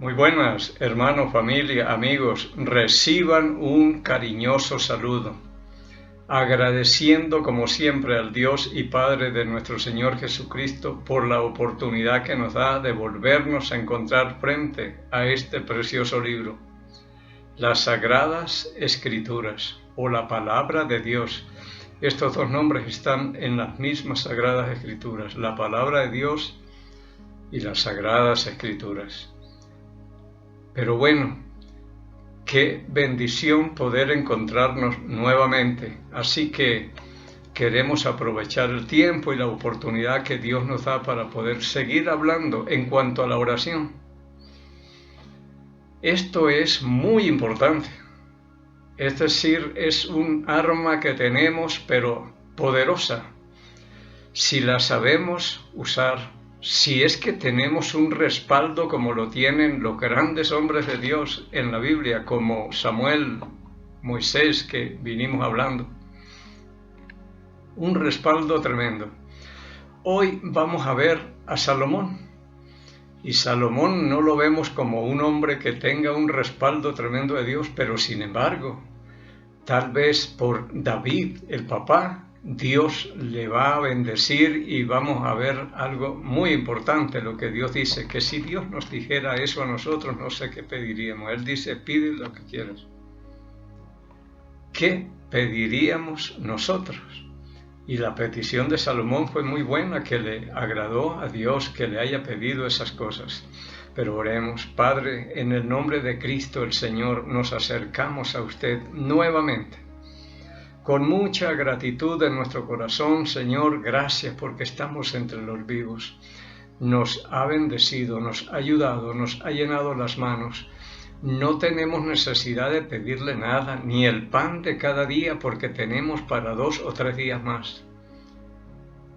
Muy buenas, hermanos, familia, amigos. Reciban un cariñoso saludo, agradeciendo como siempre al Dios y Padre de nuestro Señor Jesucristo por la oportunidad que nos da de volvernos a encontrar frente a este precioso libro, las Sagradas Escrituras o la Palabra de Dios. Estos dos nombres están en las mismas Sagradas Escrituras, la Palabra de Dios y las Sagradas Escrituras. Pero bueno, qué bendición poder encontrarnos nuevamente. Así que queremos aprovechar el tiempo y la oportunidad que Dios nos da para poder seguir hablando en cuanto a la oración. Esto es muy importante. Es decir, es un arma que tenemos, pero poderosa, si la sabemos usar. Si es que tenemos un respaldo como lo tienen los grandes hombres de Dios en la Biblia, como Samuel, Moisés, que vinimos hablando. Un respaldo tremendo. Hoy vamos a ver a Salomón. Y Salomón no lo vemos como un hombre que tenga un respaldo tremendo de Dios, pero sin embargo, tal vez por David, el papá, Dios le va a bendecir y vamos a ver algo muy importante, lo que Dios dice, que si Dios nos dijera eso a nosotros, no sé qué pediríamos. Él dice, pide lo que quieras. ¿Qué pediríamos nosotros? Y la petición de Salomón fue muy buena, que le agradó a Dios que le haya pedido esas cosas. Pero oremos. Padre, en el nombre de Cristo el Señor, nos acercamos a usted nuevamente. Con mucha gratitud en nuestro corazón, Señor, gracias porque estamos entre los vivos. Nos ha bendecido, nos ha ayudado, nos ha llenado las manos. No tenemos necesidad de pedirle nada, ni el pan de cada día, porque tenemos para 2 o 3 días más.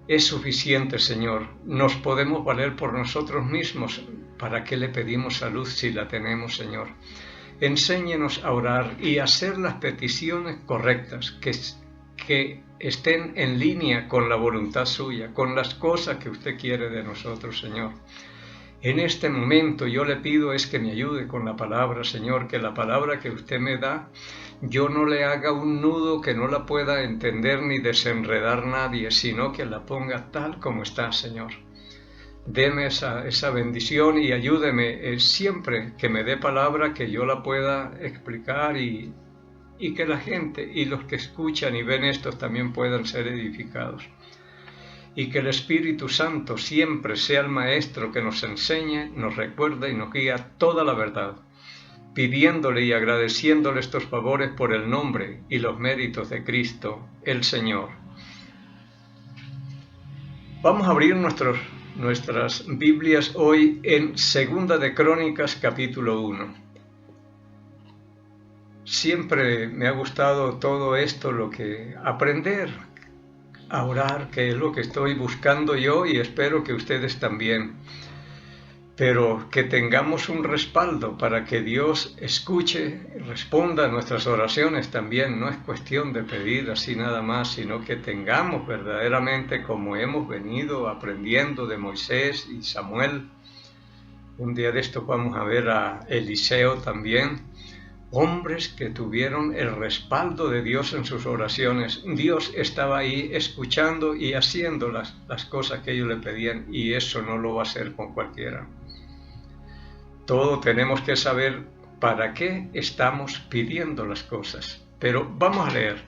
Es suficiente, Señor. Nos podemos valer por nosotros mismos. ¿Para qué le pedimos salud si la tenemos, Señor? Enséñenos a orar y a hacer las peticiones correctas, que estén en línea con la voluntad suya, con las cosas que usted quiere de nosotros, Señor. En este momento yo le pido es que me ayude con la palabra, Señor, que la palabra que usted me da, yo no le haga un nudo que no la pueda entender ni desenredar nadie, sino que la ponga tal como está, Señor. Deme esa bendición y ayúdeme siempre que me dé palabra que yo la pueda explicar y que la gente y los que escuchan y ven esto también puedan ser edificados. Y que el Espíritu Santo siempre sea el Maestro que nos enseñe, nos recuerda y nos guía toda la verdad, pidiéndole y agradeciéndole estos favores por el nombre y los méritos de Cristo, el Señor. Vamos a abrir nuestras Biblias hoy en 2 de Crónicas, capítulo 1. Siempre me ha gustado todo esto, lo que aprender a orar, que es lo que estoy buscando yo y espero que ustedes también. Pero que tengamos un respaldo para que Dios escuche y responda a nuestras oraciones también. No es cuestión de pedir así nada más, sino que tengamos verdaderamente, como hemos venido aprendiendo de Moisés y Samuel. Un día de esto vamos a ver a Eliseo también. Hombres que tuvieron el respaldo de Dios en sus oraciones. Dios estaba ahí escuchando y haciendo las cosas que ellos le pedían, y eso no lo va a hacer con cualquiera. Todo tenemos que saber para qué estamos pidiendo las cosas. Pero vamos a leer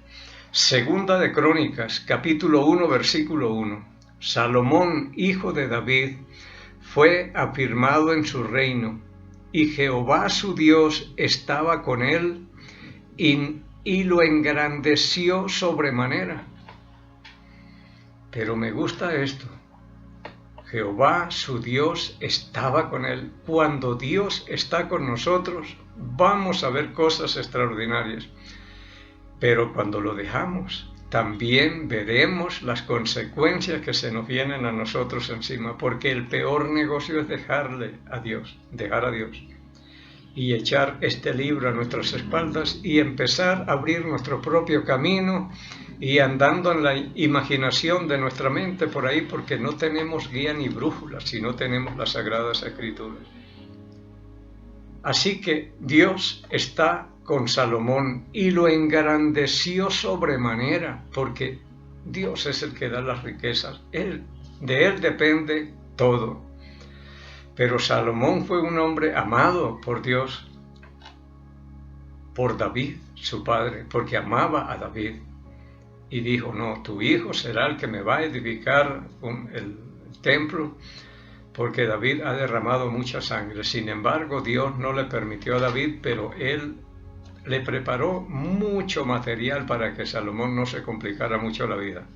2 de Crónicas, capítulo 1, versículo 1. Salomón, hijo de David, fue afirmado en su reino, y Jehová su Dios estaba con él y lo engrandeció sobremanera. Pero me gusta esto. Jehová su Dios estaba con él. Cuando Dios está con nosotros, vamos a ver cosas extraordinarias. Pero cuando lo dejamos, también veremos las consecuencias que se nos vienen a nosotros encima, porque el peor negocio es dejar a Dios, y echar este libro a nuestras espaldas y empezar a abrir nuestro propio camino y andando en la imaginación de nuestra mente por ahí, porque no tenemos guía ni brújula si no tenemos las Sagradas Escrituras. Así que Dios está con Salomón y lo engrandeció sobremanera, porque Dios es el que da las riquezas. De él depende todo. Pero Salomón fue un hombre amado por Dios, por David, su padre, porque amaba a David. Y dijo, no, tu hijo será el que me va a edificar el templo, porque David ha derramado mucha sangre. Sin embargo, Dios no le permitió a David, pero él le preparó mucho material para que Salomón no se complicara mucho la vida.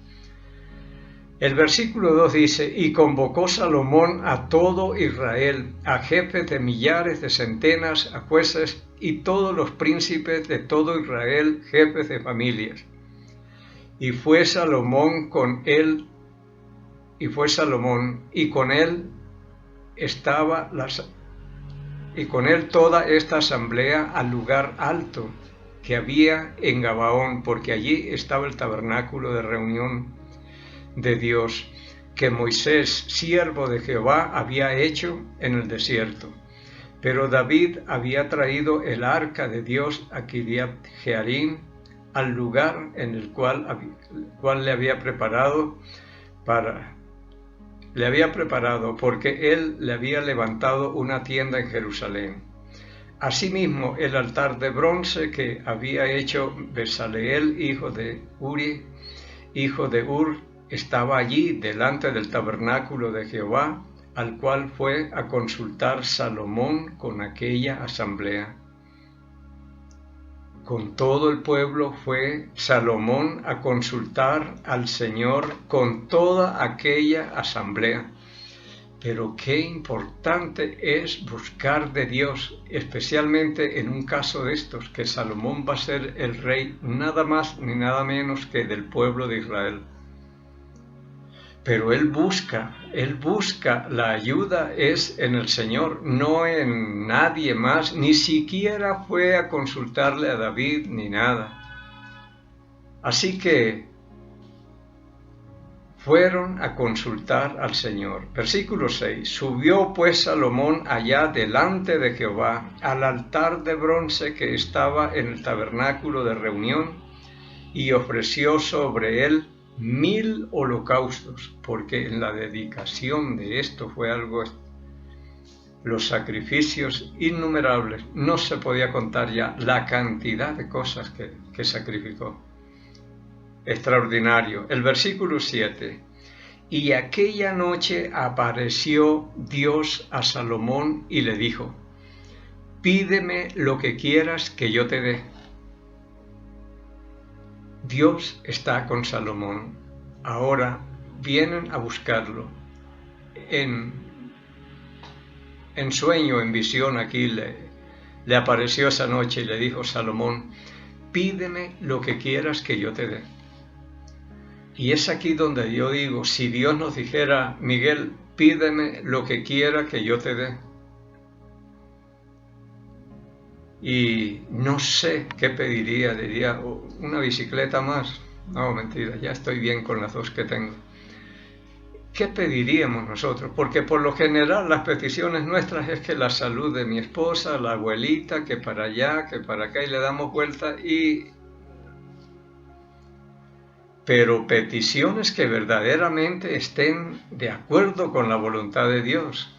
El versículo 2 dice, y convocó Salomón a todo Israel, a jefes de millares, de centenas, a jueces y todos los príncipes de todo Israel, jefes de familias. Y fue Salomón con él, y con él toda esta asamblea al lugar alto que había en Gabaón, porque allí estaba el tabernáculo de reunión de Dios, que Moisés, siervo de Jehová, había hecho en el desierto. Pero David había traído el arca de Dios a Kiriat Jearim, al lugar en el cual le había preparado, porque él le había levantado una tienda en Jerusalén. Asimismo, el altar de bronce que había hecho Besaleel, hijo de Uri, hijo de Ur, estaba allí delante del tabernáculo de Jehová, al cual fue a consultar Salomón con aquella asamblea. Con todo el pueblo fue Salomón a consultar al Señor con toda aquella asamblea. Pero qué importante es buscar de Dios, especialmente en un caso de estos, que Salomón va a ser el rey nada más ni nada menos que del pueblo de Israel. Pero él busca la ayuda es en el Señor, no en nadie más, ni siquiera fue a consultarle a David ni nada. Así que fueron a consultar al Señor. Versículo 6. Subió pues Salomón allá delante de Jehová al altar de bronce que estaba en el tabernáculo de reunión y ofreció sobre él 1000 holocaustos, porque en la dedicación de esto fue algo, los sacrificios innumerables, no se podía contar ya la cantidad de cosas que sacrificó. Extraordinario. El versículo 7. Y aquella noche apareció Dios a Salomón y le dijo, pídeme lo que quieras que yo te dé. Dios está con Salomón. Ahora vienen a buscarlo. En sueño, en visión, aquí le apareció esa noche y le dijo, Salomón, pídeme lo que quieras que yo te dé. Y es aquí donde yo digo, si Dios nos dijera, Miguel, pídeme lo que quiera que yo te dé. Y no sé qué pediría, diría, una bicicleta más. No, mentira, ya estoy bien con las dos que tengo. ¿Qué pediríamos nosotros? Porque por lo general las peticiones nuestras es que la salud de mi esposa, la abuelita, que para allá, que para acá, y le damos vuelta pero peticiones que verdaderamente estén de acuerdo con la voluntad de Dios.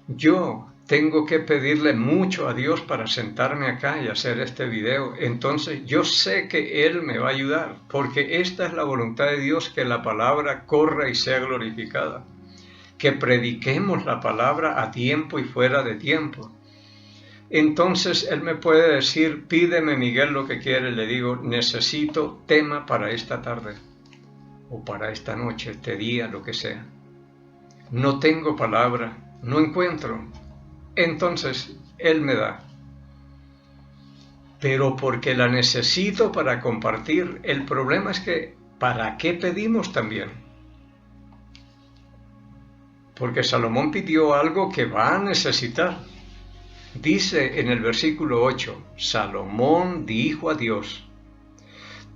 Yo tengo que pedirle mucho a Dios para sentarme acá y hacer este video. Entonces yo sé que Él me va a ayudar, porque esta es la voluntad de Dios, que la palabra corra y sea glorificada. Que prediquemos la palabra a tiempo y fuera de tiempo. Entonces Él me puede decir, pídeme Miguel lo que quiere. Le digo, necesito tema para esta tarde, o para esta noche, este día, lo que sea. No tengo palabra, no encuentro. Entonces Él me da, pero porque la necesito para compartir. El problema es que, ¿para qué pedimos también? Porque Salomón pidió algo que va a necesitar. Dice en el versículo 8, Salomón dijo a Dios,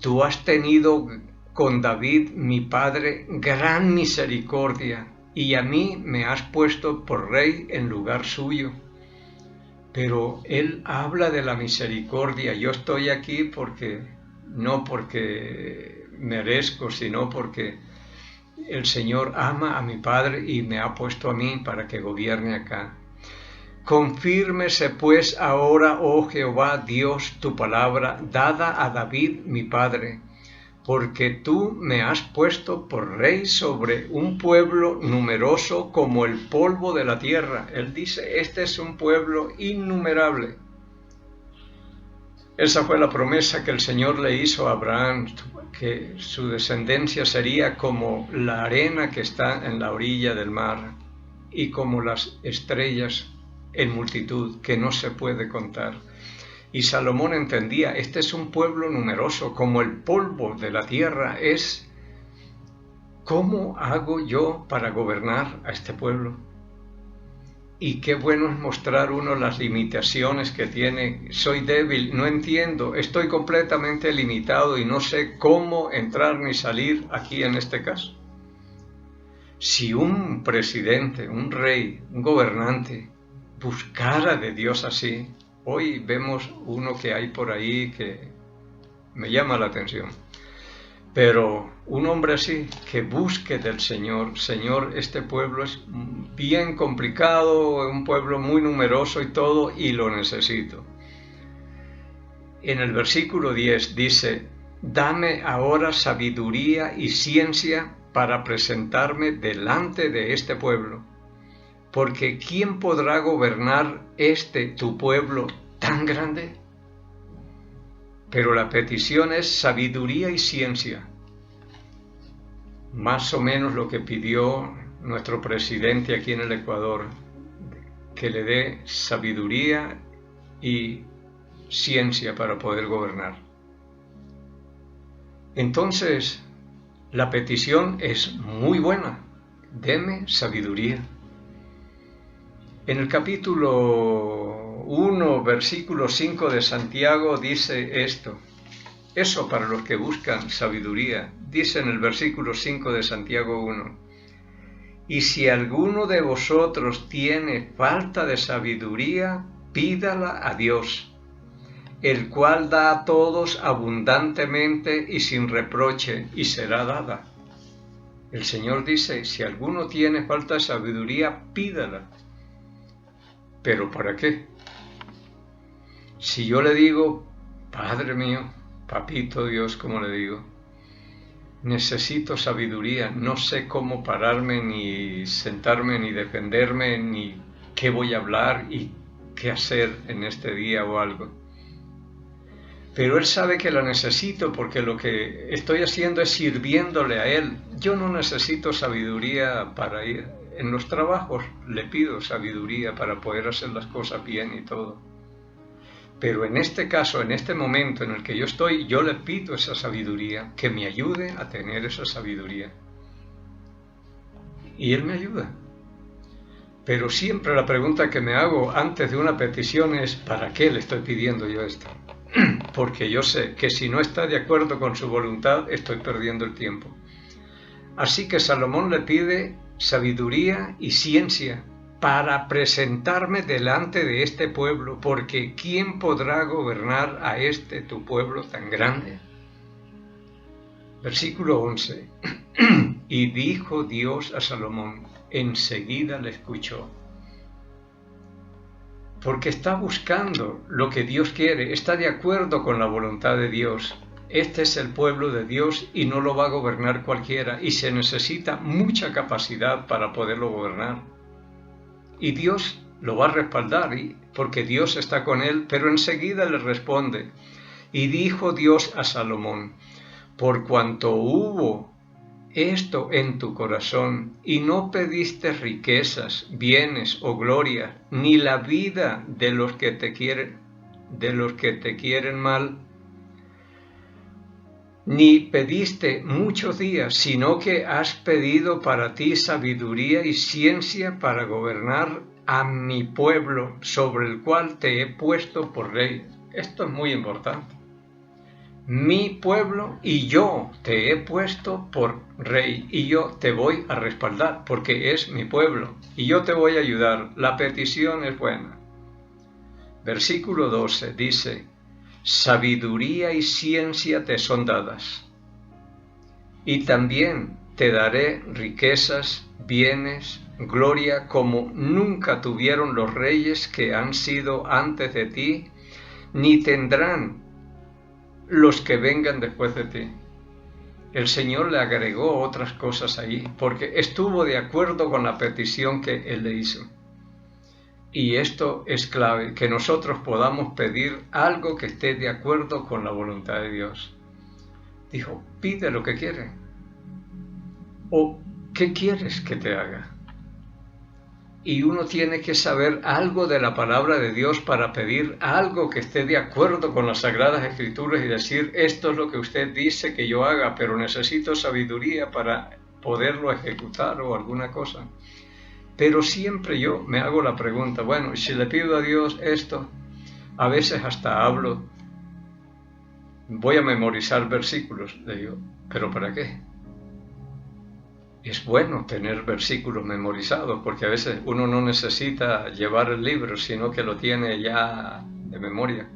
tú has tenido con David mi padre gran misericordia, y a mí me has puesto por rey en lugar suyo. Pero Él habla de la misericordia. Yo estoy aquí no porque merezco, sino porque el Señor ama a mi Padre y me ha puesto a mí para que gobierne acá. Confírmese pues ahora, oh Jehová Dios, tu palabra dada a David mi padre, porque tú me has puesto por rey sobre un pueblo numeroso como el polvo de la tierra. Él dice, este es un pueblo innumerable. Esa fue la promesa que el Señor le hizo a Abraham, que su descendencia sería como la arena que está en la orilla del mar y como las estrellas en multitud que no se puede contar. Y Salomón entendía, este es un pueblo numeroso, como el polvo de la tierra es. ¿Cómo hago yo para gobernar a este pueblo? Y qué bueno es mostrar uno las limitaciones que tiene. Soy débil, no entiendo, estoy completamente limitado y no sé cómo entrar ni salir aquí en este caso. Si un presidente, un rey, un gobernante buscara de Dios así, hoy vemos uno que hay por ahí que me llama la atención, pero un hombre así que busque del Señor, Señor, este pueblo es bien complicado, un pueblo muy numeroso y todo, y lo necesito. En el versículo 10 dice, dame ahora sabiduría y ciencia para presentarme delante de este pueblo, porque ¿quién podrá gobernar tu pueblo tan grande? Pero la petición es sabiduría y ciencia. Más o menos lo que pidió nuestro presidente aquí en el Ecuador, que le dé sabiduría y ciencia para poder gobernar. Entonces, la petición es muy buena. Deme sabiduría. En el capítulo 1, versículo 5 de Santiago dice esto. Eso para los que buscan sabiduría. Dice en el versículo 5 de Santiago 1. Y si alguno de vosotros tiene falta de sabiduría, pídala a Dios, el cual da a todos abundantemente y sin reproche, y será dada. El Señor dice, si alguno tiene falta de sabiduría, pídala. ¿Pero para qué? Si yo le digo, Padre mío, Papito Dios, como le digo, necesito sabiduría, no sé cómo pararme, ni sentarme, ni defenderme, ni qué voy a hablar y qué hacer en este día o algo. Pero Él sabe que la necesito porque lo que estoy haciendo es sirviéndole a Él. Yo no necesito sabiduría para ir. En los trabajos le pido sabiduría para poder hacer las cosas bien y todo. Pero en este caso, en este momento en el que yo estoy, yo le pido esa sabiduría, que me ayude a tener esa sabiduría. Y Él me ayuda. Pero siempre la pregunta que me hago antes de una petición es, ¿para qué le estoy pidiendo yo esto? Porque yo sé que si no está de acuerdo con su voluntad, estoy perdiendo el tiempo. Así que Salomón le pide sabiduría y ciencia para presentarme delante de este pueblo, porque ¿quién podrá gobernar a tu pueblo tan grande? Versículo 11. Y dijo Dios a Salomón, enseguida le escuchó. Porque está buscando lo que Dios quiere, está de acuerdo con la voluntad de Dios. Este es el pueblo de Dios y no lo va a gobernar cualquiera, y se necesita mucha capacidad para poderlo gobernar. Y Dios lo va a respaldar, porque Dios está con él, pero enseguida le responde. Y dijo Dios a Salomón, por cuanto hubo esto en tu corazón, y no pediste riquezas, bienes o gloria, ni la vida de los que te quieren mal, ni pediste muchos días, sino que has pedido para ti sabiduría y ciencia para gobernar a mi pueblo, sobre el cual te he puesto por rey. Esto es muy importante. Mi pueblo y yo te he puesto por rey y yo te voy a respaldar porque es mi pueblo y yo te voy a ayudar. La petición es buena. versículo 12 dice: sabiduría y ciencia te son dadas, y también te daré riquezas, bienes, gloria, como nunca tuvieron los reyes que han sido antes de ti, ni tendrán los que vengan después de ti. El Señor le agregó otras cosas ahí, porque estuvo de acuerdo con la petición que Él le hizo. Y esto es clave, que nosotros podamos pedir algo que esté de acuerdo con la voluntad de Dios. Dijo: pide lo que quieres. ¿O qué quieres que te haga? Y uno tiene que saber algo de la palabra de Dios para pedir algo que esté de acuerdo con las Sagradas Escrituras y decir: esto es lo que usted dice que yo haga, pero necesito sabiduría para poderlo ejecutar o alguna cosa. Pero siempre yo me hago la pregunta: bueno, si le pido a Dios esto, a veces hasta hablo, voy a memorizar versículos, le digo: ¿pero para qué? Es bueno tener versículos memorizados, porque a veces uno no necesita llevar el libro, sino que lo tiene ya de memoria.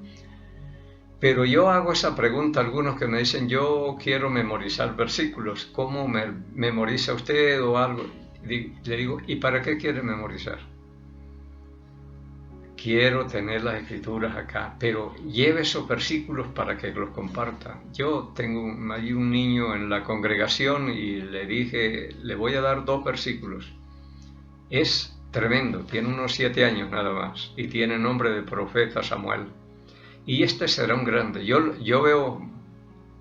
Pero yo hago esa pregunta a algunos que me dicen: yo quiero memorizar versículos, ¿cómo memoriza usted o algo? Le digo: ¿y para qué quiere memorizar? Quiero tener las escrituras acá, pero lleve esos versículos para que los comparta. Yo tengo ahí un niño en la congregación y le dije: le voy a dar 2 versículos. Es tremendo, tiene unos 7 años nada más y tiene nombre de profeta Samuel. Y este será un grande. Yo veo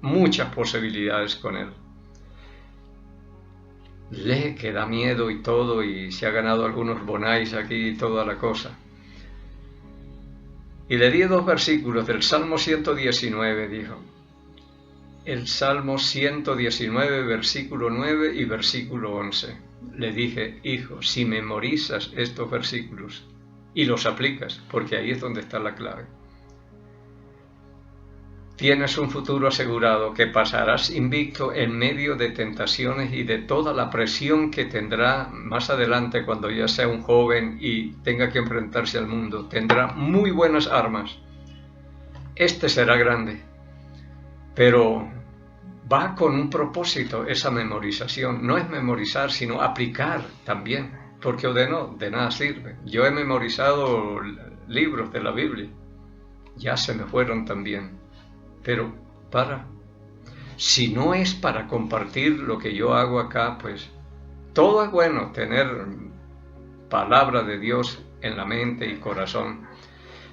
muchas posibilidades con él. Lee que da miedo y todo, y se ha ganado algunos bonais aquí y toda la cosa. Y le di 2 versículos del Salmo 119, dijo. El Salmo 119, versículo 9 y versículo 11. Le dije: hijo, si memorizas estos versículos y los aplicas, porque ahí es donde está la clave, tienes un futuro asegurado, que pasarás invicto en medio de tentaciones y de toda la presión que tendrá más adelante cuando ya sea un joven y tenga que enfrentarse al mundo. Tendrá muy buenas armas. Este será grande, pero va con un propósito esa memorización. No es memorizar, sino aplicar también, porque de nada sirve. Yo he memorizado libros de la Biblia, ya se me fueron también. Pero si no es para compartir lo que yo hago acá, pues todo es bueno, tener palabra de Dios en la mente y corazón,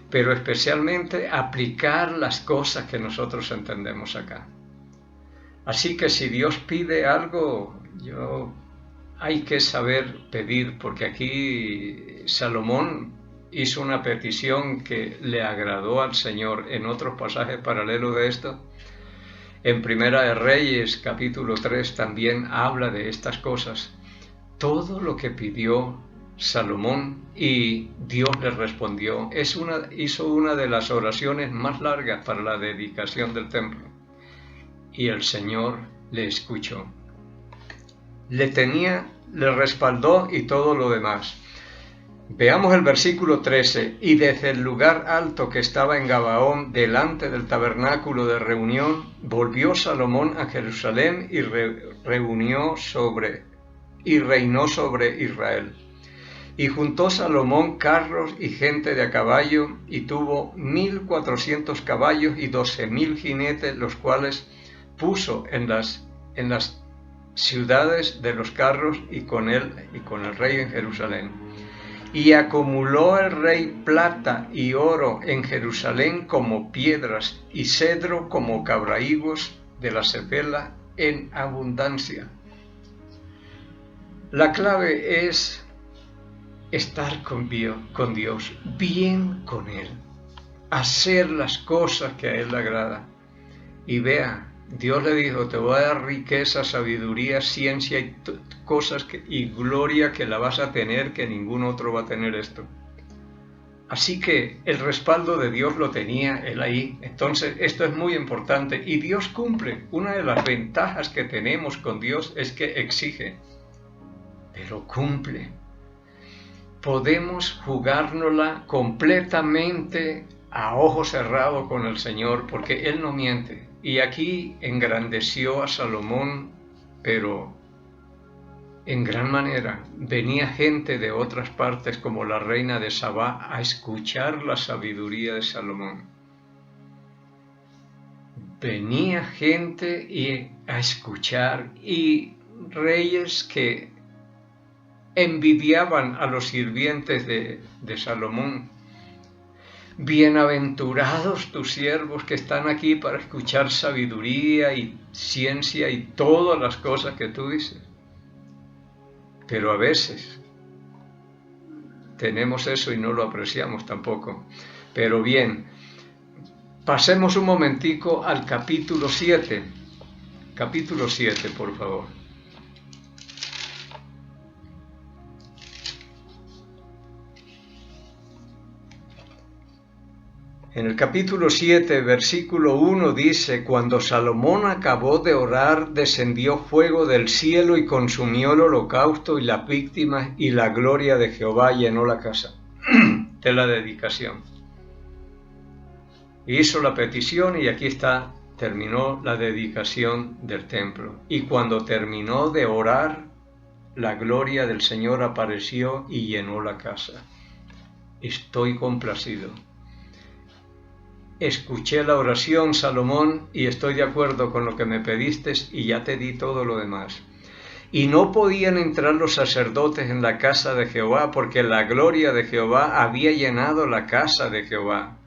pero especialmente aplicar las cosas que nosotros entendemos acá. Así que si Dios pide algo, hay que saber pedir, porque aquí Salomón hizo una petición que le agradó al Señor. En otros pasajes paralelos de esto, en Primera de Reyes, capítulo 3, también habla de estas cosas. Todo lo que pidió Salomón y Dios le respondió. Hizo una de las oraciones más largas para la dedicación del templo. Y el Señor le escuchó. Le respaldó y todo lo demás. Veamos el versículo 13. Y desde el lugar alto que estaba en Gabaón, delante del tabernáculo de reunión, volvió Salomón a Jerusalén y reinó sobre Israel. Y juntó Salomón carros y gente de a caballo, y tuvo 1,400 caballos y 12,000 jinetes, los cuales puso en las ciudades de los carros y con el rey en Jerusalén. Y acumuló el rey plata y oro en Jerusalén como piedras, y cedro como cabrahigos de la cepela en abundancia. La clave es estar con Dios, bien con Él, hacer las cosas que a Él le agrada. Y vea, Dios le dijo: te voy a dar riqueza, sabiduría, ciencia y cosas y gloria que la vas a tener, que ningún otro va a tener esto. Así que el respaldo de Dios lo tenía él ahí. Entonces esto es muy importante y Dios cumple. Una de las ventajas que tenemos con Dios es que exige, pero cumple. podemos jugárnosla completamente a ojo cerrado con el Señor, porque Él no miente. Y aquí engrandeció a Salomón, pero en gran manera. Venía gente de otras partes, como la reina de Sabá, a escuchar la sabiduría de Salomón. Venía gente a escuchar, y reyes que envidiaban a los sirvientes de Salomón. Bienaventurados tus siervos que están aquí para escuchar sabiduría y ciencia y todas las cosas que tú dices. Pero a veces tenemos eso y no lo apreciamos tampoco. Pero bien, pasemos un momentico al capítulo 7. Capítulo 7, por favor. En el capítulo 7, versículo 1 dice: cuando Salomón acabó de orar, descendió fuego del cielo y consumió el holocausto y las víctimas, y la gloria de Jehová llenó la casa. De la dedicación. Hizo la petición y aquí está, terminó la dedicación del templo. Y cuando terminó de orar, la gloria del Señor apareció y llenó la casa. Estoy complacido. Escuché la oración, Salomón, y estoy de acuerdo con lo que me pediste, y ya te di todo lo demás. Y no podían entrar los sacerdotes en la casa de Jehová, porque la gloria de Jehová había llenado la casa de Jehová.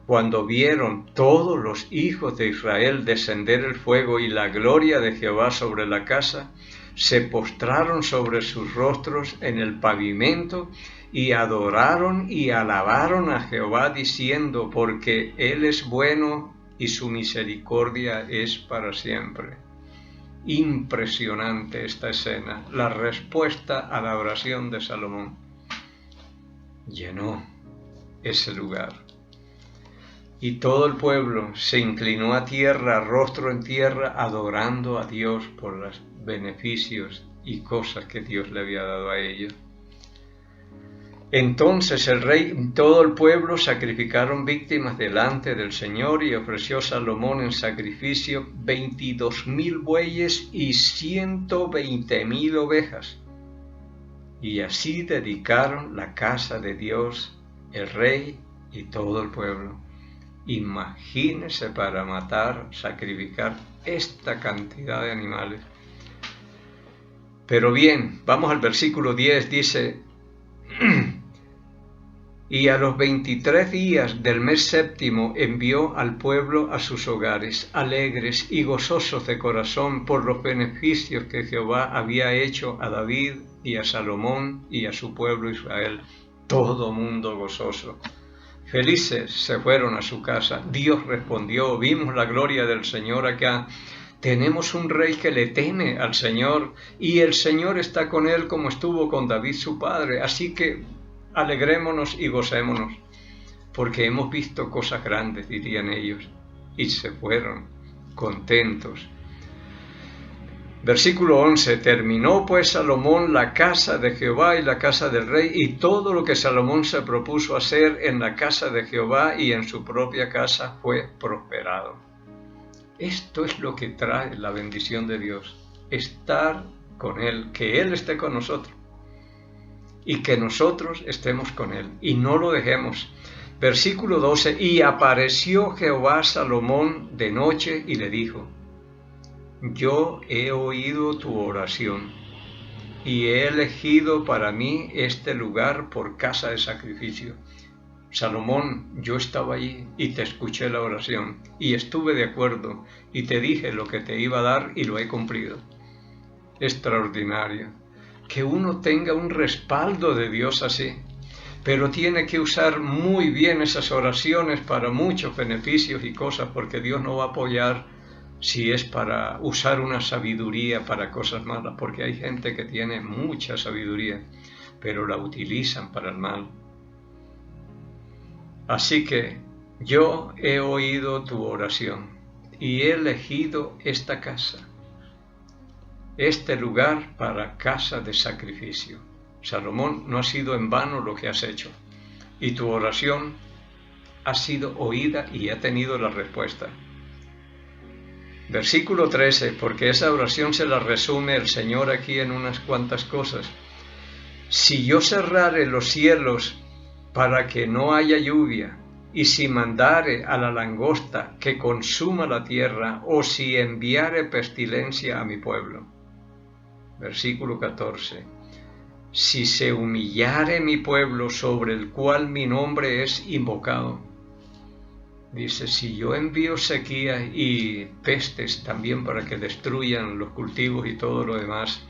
Cuando vieron todos los hijos de Israel descender el fuego y la gloria de Jehová sobre la casa, se postraron sobre sus rostros en el pavimento y adoraron y alabaron a Jehová diciendo: porque Él es bueno y su misericordia es para siempre. Impresionante esta escena, la respuesta a la oración de Salomón. Llenó ese lugar. Y todo el pueblo se inclinó a tierra, rostro en tierra, adorando a Dios por los beneficios y cosas que Dios le había dado a ellos. Entonces el rey y todo el pueblo sacrificaron víctimas delante del Señor, y ofreció Salomón en sacrificio 22,000 bueyes y 120,000 ovejas. Y así dedicaron la casa de Dios, el rey y todo el pueblo. Imagínese para matar, sacrificar esta cantidad de animales. Pero bien, vamos al versículo 10, dice: y a los 23 días del mes séptimo envió al pueblo a sus hogares, alegres y gozosos de corazón por los beneficios que Jehová había hecho a David y a Salomón y a su pueblo Israel. Todo mundo gozoso. Felices se fueron a su casa. Dios respondió: vimos la gloria del Señor acá. Tenemos un rey que le teme al Señor, y el Señor está con él como estuvo con David su padre. Así que alegrémonos y gocémonos, porque hemos visto cosas grandes, dirían ellos. Y se fueron contentos. Versículo 11. Terminó pues Salomón la casa de Jehová y la casa del rey, y todo lo que Salomón se propuso hacer en la casa de Jehová y en su propia casa fue prosperado. Esto es lo que trae la bendición de Dios, estar con Él, que Él esté con nosotros y que nosotros estemos con Él y no lo dejemos. Versículo 12. Y apareció Jehová a Salomón de noche y le dijo: yo he oído tu oración y he elegido para mí este lugar por casa de sacrificio. Salomón, yo estaba allí y te escuché la oración y estuve de acuerdo y te dije lo que te iba a dar y lo he cumplido. Extraordinario. Que uno tenga un respaldo de Dios así, pero tiene que usar muy bien esas oraciones para muchos beneficios y cosas, porque Dios no va a apoyar si es para usar una sabiduría para cosas malas, porque hay gente que tiene mucha sabiduría, pero la utilizan para el mal. Así que yo he oído tu oración y he elegido esta casa, este lugar para casa de sacrificio. Salomón, no ha sido en vano lo que has hecho, y tu oración ha sido oída y ha tenido la respuesta. Versículo 13, porque esa oración se la resume el Señor aquí en unas cuantas cosas. Si yo cerrare los cielos para que no haya lluvia, y si mandare a la langosta que consuma la tierra, o si enviare pestilencia a mi pueblo. Versículo 14. Si se humillare mi pueblo sobre el cual mi nombre es invocado. Dice, si yo envío sequía y pestes también para que destruyan los cultivos y todo lo demás,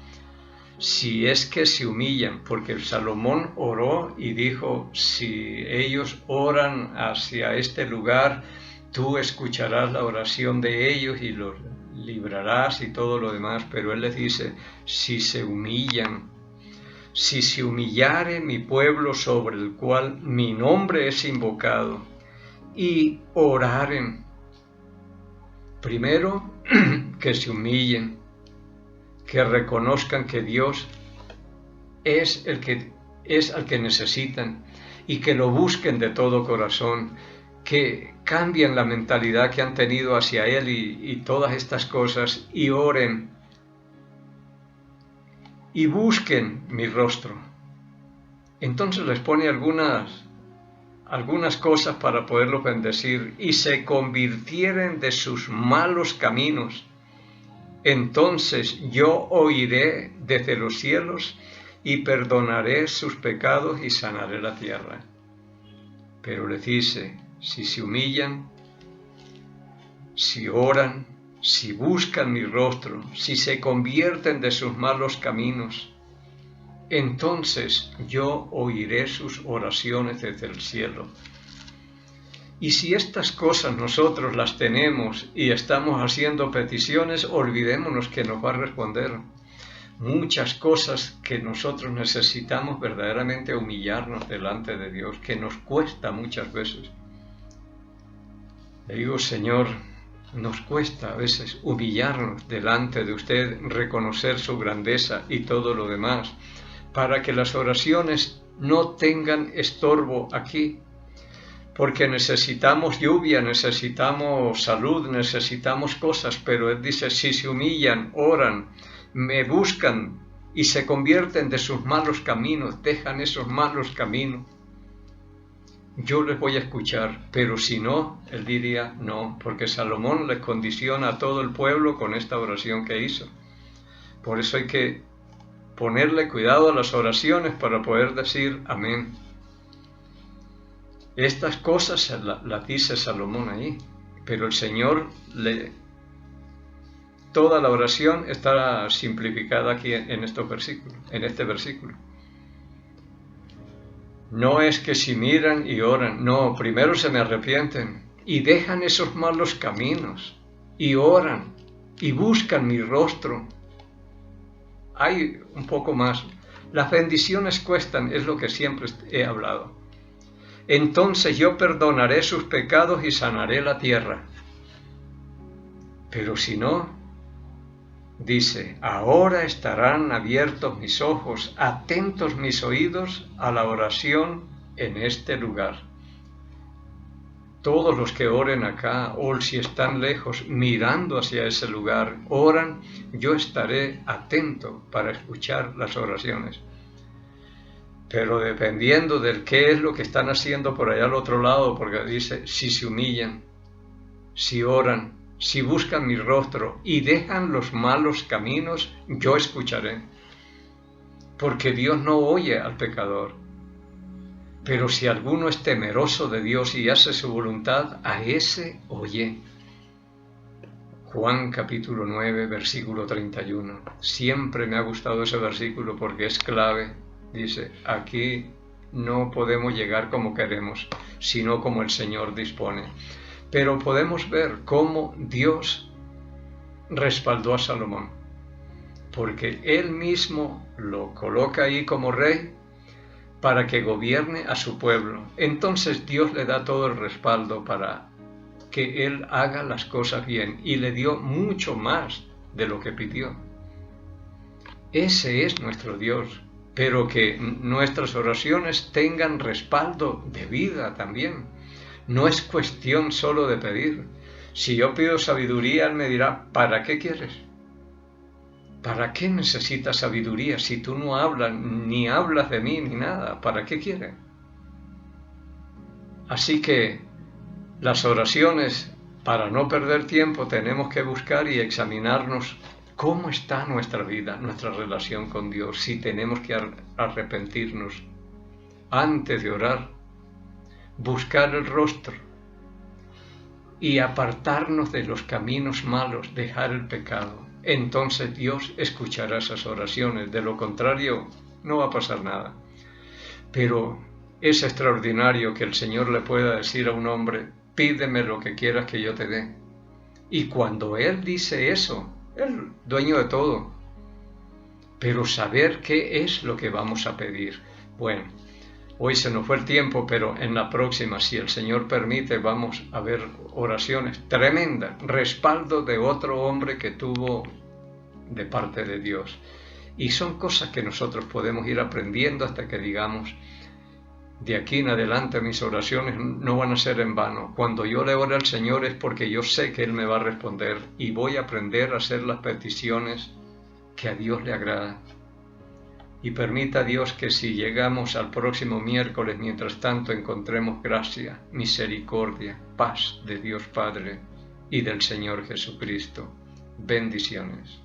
si es que se humillan, porque Salomón oró y dijo, si ellos oran hacia este lugar, tú escucharás la oración de ellos y los librarás y todo lo demás, pero él les dice, si se humillan, si se humillare mi pueblo sobre el cual mi nombre es invocado, y oraren, primero que se humillen, que reconozcan que Dios es al que necesitan y que lo busquen de todo corazón, que cambien la mentalidad que han tenido hacia Él y todas estas cosas, y oren y busquen mi rostro. Entonces les pone algunas cosas para poderlos bendecir, y se convirtieren de sus malos caminos. Entonces yo oiré desde los cielos y perdonaré sus pecados y sanaré la tierra. Pero les dice, si se humillan, si oran, si buscan mi rostro, si se convierten de sus malos caminos, entonces yo oiré sus oraciones desde el cielo. Y si estas cosas nosotros las tenemos y estamos haciendo peticiones, olvidémonos que nos va a responder. Muchas cosas que nosotros necesitamos verdaderamente humillarnos delante de Dios, que nos cuesta muchas veces. Le digo, Señor, nos cuesta a veces humillarnos delante de usted, reconocer su grandeza y todo lo demás, para que las oraciones no tengan estorbo aquí. Porque necesitamos lluvia, necesitamos salud, necesitamos cosas, pero Él dice, si se humillan, oran, me buscan y se convierten de sus malos caminos, dejan esos malos caminos, yo les voy a escuchar. Pero si no, Él diría no, porque Salomón les condiciona a todo el pueblo con esta oración que hizo. Por eso hay que ponerle cuidado a las oraciones para poder decir amén. Estas cosas las dice Salomón ahí, pero el Señor, toda la oración está simplificada aquí en este versículo. No es que si miran y oran, no, primero se me arrepienten y dejan esos malos caminos y oran y buscan mi rostro. Hay un poco más. Las bendiciones cuestan, es lo que siempre he hablado. Entonces yo perdonaré sus pecados y sanaré la tierra. Pero si no, dice, ahora estarán abiertos mis ojos, atentos mis oídos a la oración en este lugar. Todos los que oren acá, o si están lejos, mirando hacia ese lugar, oran, yo estaré atento para escuchar las oraciones. Pero dependiendo de qué es lo que están haciendo por allá al otro lado, porque dice, si se humillan, si oran, si buscan mi rostro y dejan los malos caminos, yo escucharé. Porque Dios no oye al pecador. Pero si alguno es temeroso de Dios y hace su voluntad, a ese oye. Juan capítulo 9, versículo 31. Siempre me ha gustado ese versículo porque es clave. Dice, aquí no podemos llegar como queremos, sino como el Señor dispone. Pero podemos ver cómo Dios respaldó a Salomón, porque Él mismo lo coloca ahí como rey para que gobierne a su pueblo. Entonces Dios le da todo el respaldo para que Él haga las cosas bien, y le dio mucho más de lo que pidió. Ese es nuestro Dios. pero que nuestras oraciones tengan respaldo de vida también. No es cuestión solo de pedir. Si yo pido sabiduría, Él me dirá, ¿para qué quieres? ¿Para qué necesitas sabiduría si tú no hablas, ni hablas de mí, ni nada? ¿Para qué quieres? Así que las oraciones, para no perder tiempo, tenemos que buscar y examinarnos cómo está nuestra vida, nuestra relación con Dios, si tenemos que arrepentirnos antes de orar, buscar el rostro y apartarnos de los caminos malos, dejar el pecado. Entonces Dios escuchará esas oraciones, de lo contrario no va a pasar nada. Pero es extraordinario que el Señor le pueda decir a un hombre, pídeme lo que quieras que yo te dé. Y cuando Él dice eso, Él dueño de todo, pero saber qué es lo que vamos a pedir. Bueno, hoy se nos fue el tiempo, pero en la próxima, si el Señor permite, vamos a ver oraciones tremendas, respaldo de otro hombre que tuvo de parte de Dios. Y son cosas que nosotros podemos ir aprendiendo hasta que digamos, de aquí en adelante mis oraciones no van a ser en vano. Cuando yo le ore al Señor es porque yo sé que Él me va a responder y voy a aprender a hacer las peticiones que a Dios le agrada. Y permita Dios que si llegamos al próximo miércoles, mientras tanto encontremos gracia, misericordia, paz de Dios Padre y del Señor Jesucristo. Bendiciones.